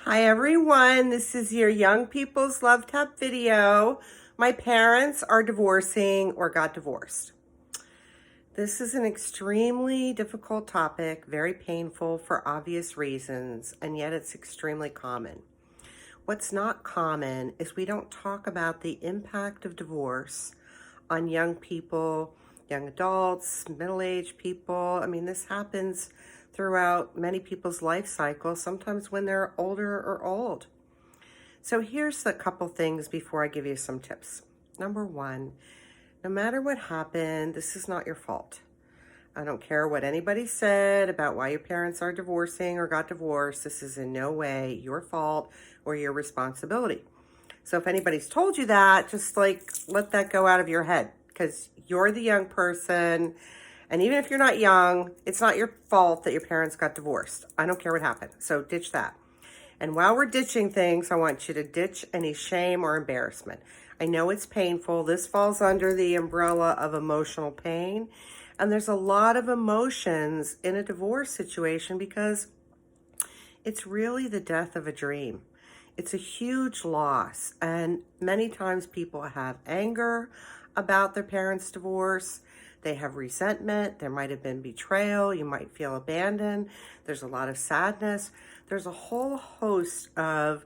Hi everyone, this is your Young People's Love Tap video. My parents are divorcing or got divorced. This is an extremely difficult topic, very painful for obvious reasons, and yet it's extremely common. What's not common is we don't talk about the impact of divorce on young people, young adults, middle-aged people. I mean, this happens throughout many people's life cycle, sometimes when they're older or old. So here's a couple things before I give you some tips. Number one, no matter what happened, this is not your fault. I don't care what anybody said about why your parents are divorcing or got divorced. This is in no way your fault or your responsibility. So if anybody's told you that, just let that go out of your head, because you're the young person. And even if you're not young, it's not your fault that your parents got divorced. I don't care what happened. So ditch that. And while we're ditching things, I want you to ditch any shame or embarrassment. I know it's painful. This falls under the umbrella of emotional pain. And there's a lot of emotions in a divorce situation because it's really the death of a dream. It's a huge loss. And many times people have anger about their parents' divorce. They have resentment. There might have been betrayal. You might feel abandoned. There's a lot of sadness. There's a whole host of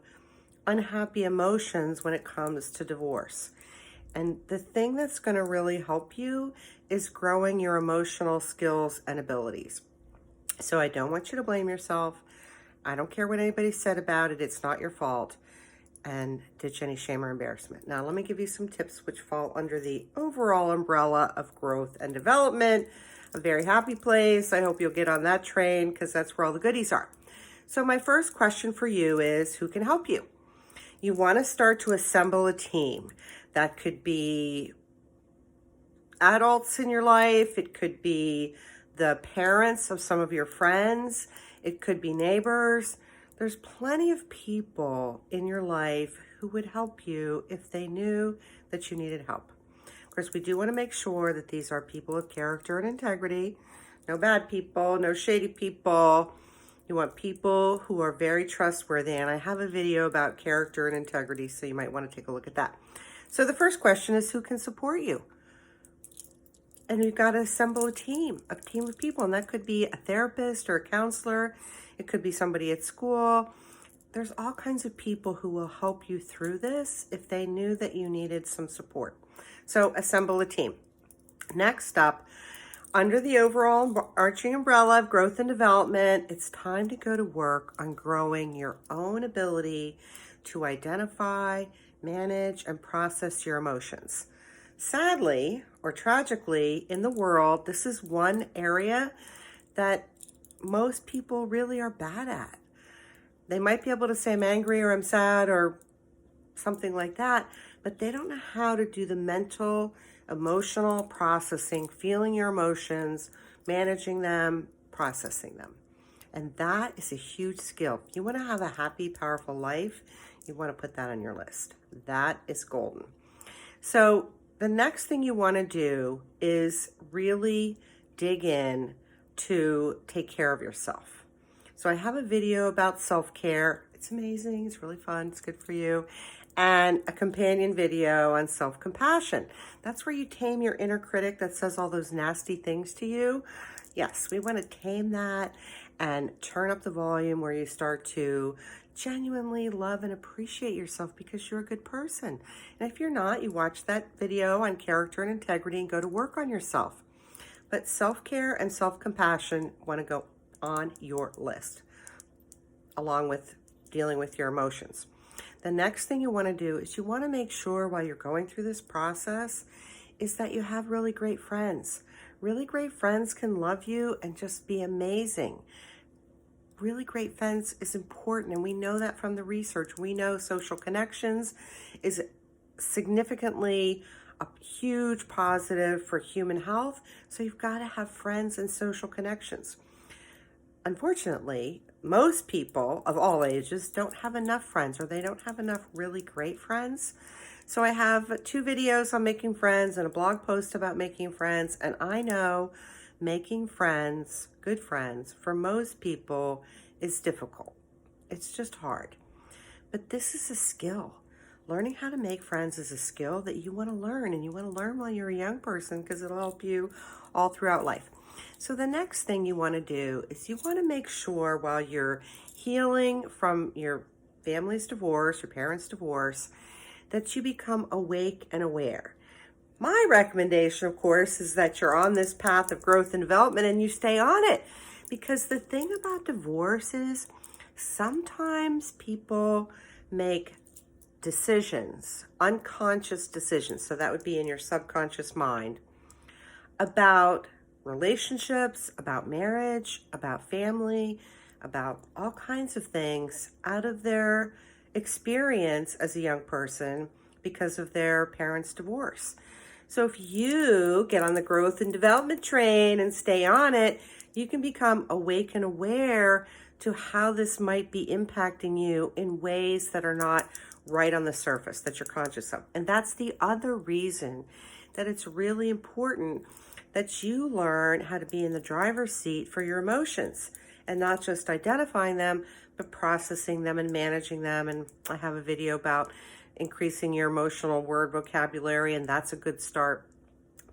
unhappy emotions when it comes to divorce. And the thing that's going to really help you is growing your emotional skills and abilities. So I don't want you to blame yourself. I don't care what anybody said about it. It's not your fault. And ditch any shame or embarrassment. Now, let me give you some tips which fall under the overall umbrella of growth and development. A very happy place. I hope you'll get on that train because that's where all the goodies are. So my first question for you is, who can help you? You want to start to assemble a team. That could be adults in your life. It could be the parents of some of your friends. It could be neighbors. There's plenty of people in your life who would help you if they knew that you needed help. Of course, we do want to make sure that these are people of character and integrity. No bad people, no shady people. You want people who are very trustworthy. And I have a video about character and integrity, so you might want to take a look at that. So the first question is, who can support you? And you've got to assemble a team of people. And that could be a therapist or a counselor. It could be somebody at school. There's all kinds of people who will help you through this if they knew that you needed some support. So assemble a team. Next up, under the overall arching umbrella of growth and development, it's time to go to work on growing your own ability to identify, manage, and process your emotions. Sadly, or tragically, in the world, this is one area that most people really are bad at. They might be able to say I'm angry or I'm sad or something like that, but they don't know how to do the mental, emotional processing, feeling your emotions, managing them, processing them. And that is a huge skill. If you want to have a happy, powerful life, you want to put that on your list. That is golden. So the next thing you want to do is really dig in to take care of yourself. So I have a video about self-care. It's amazing. It's really fun. It's good for you. And a companion video on self-compassion. That's where you tame your inner critic that says all those nasty things to you. Yes, we want to tame that and turn up the volume where you start to genuinely love and appreciate yourself because you're a good person. And if you're not, you watch that video on character and integrity and go to work on yourself. But self-care and self-compassion want to go on your list, along with dealing with your emotions. The next thing you want to do is you want to make sure while you're going through this process is that you have really great friends. Really great friends can love you and just be amazing. Really great friends is important, and we know that from the research. We know social connections is significantly a huge positive for human health, so you've got to have friends and social connections. Unfortunately, most people of all ages don't have enough friends, or they don't have enough really great friends. So I have 2 videos on making friends and a blog post about making friends, and I know making friends, good friends, for most people is difficult. It's just hard. But this is a skill. Learning how to make friends is a skill that you want to learn, and you want to learn while you're a young person because it'll help you all throughout life. So the next thing you want to do is you want to make sure while you're healing from your family's divorce, your parents' divorce, that you become awake and aware. My recommendation, of course, is that you're on this path of growth and development and you stay on it. Because the thing about divorce is sometimes people make decisions, unconscious decisions, so that would be in your subconscious mind, about relationships, about marriage, about family, about all kinds of things out of their experience as a young person because of their parents' divorce. So if you get on the growth and development train and stay on it, you can become awake and aware to how this might be impacting you in ways that are not right on the surface that you're conscious of. And that's the other reason that it's really important that you learn how to be in the driver's seat for your emotions and not just identifying them, but processing them and managing them. And I have a video about increasing your emotional word vocabulary, and that's a good start.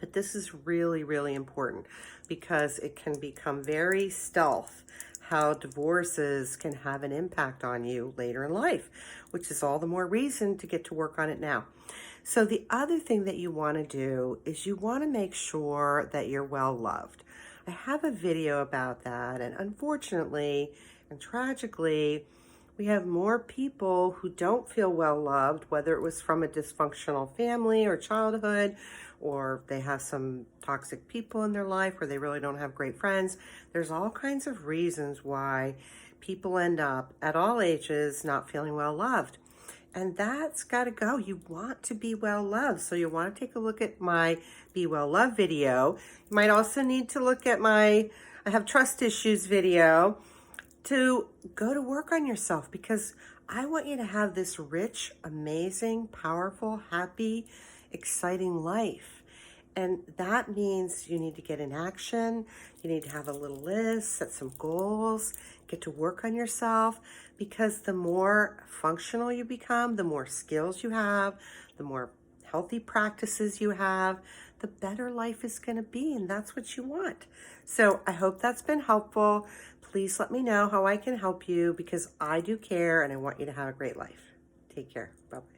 But this is really, really important because it can become very stealth how divorces can have an impact on you later in life, which is all the more reason to get to work on it now. So the other thing that you want to do is you want to make sure that you're well loved. I have a video about that, and unfortunately and tragically, we have more people who don't feel well loved, whether it was from a dysfunctional family or childhood, or they have some toxic people in their life where they really don't have great friends. There's all kinds of reasons why people end up at all ages not feeling well loved. And that's got to go. You want to be well loved. So you want to take a look at my Be Well Loved video. You might also need to look at my I Have Trust Issues video to go to work on yourself, because I want you to have this rich, amazing, powerful, happy, exciting life. And that means you need to get in action. You need to have a little list, set some goals, get to work on yourself, because the more functional you become, the more skills you have, the more healthy practices you have, the better life is going to be. And that's what you want. So I hope that's been helpful. Please let me know how I can help you, because I do care and I want you to have a great life. Take care. Bye-bye.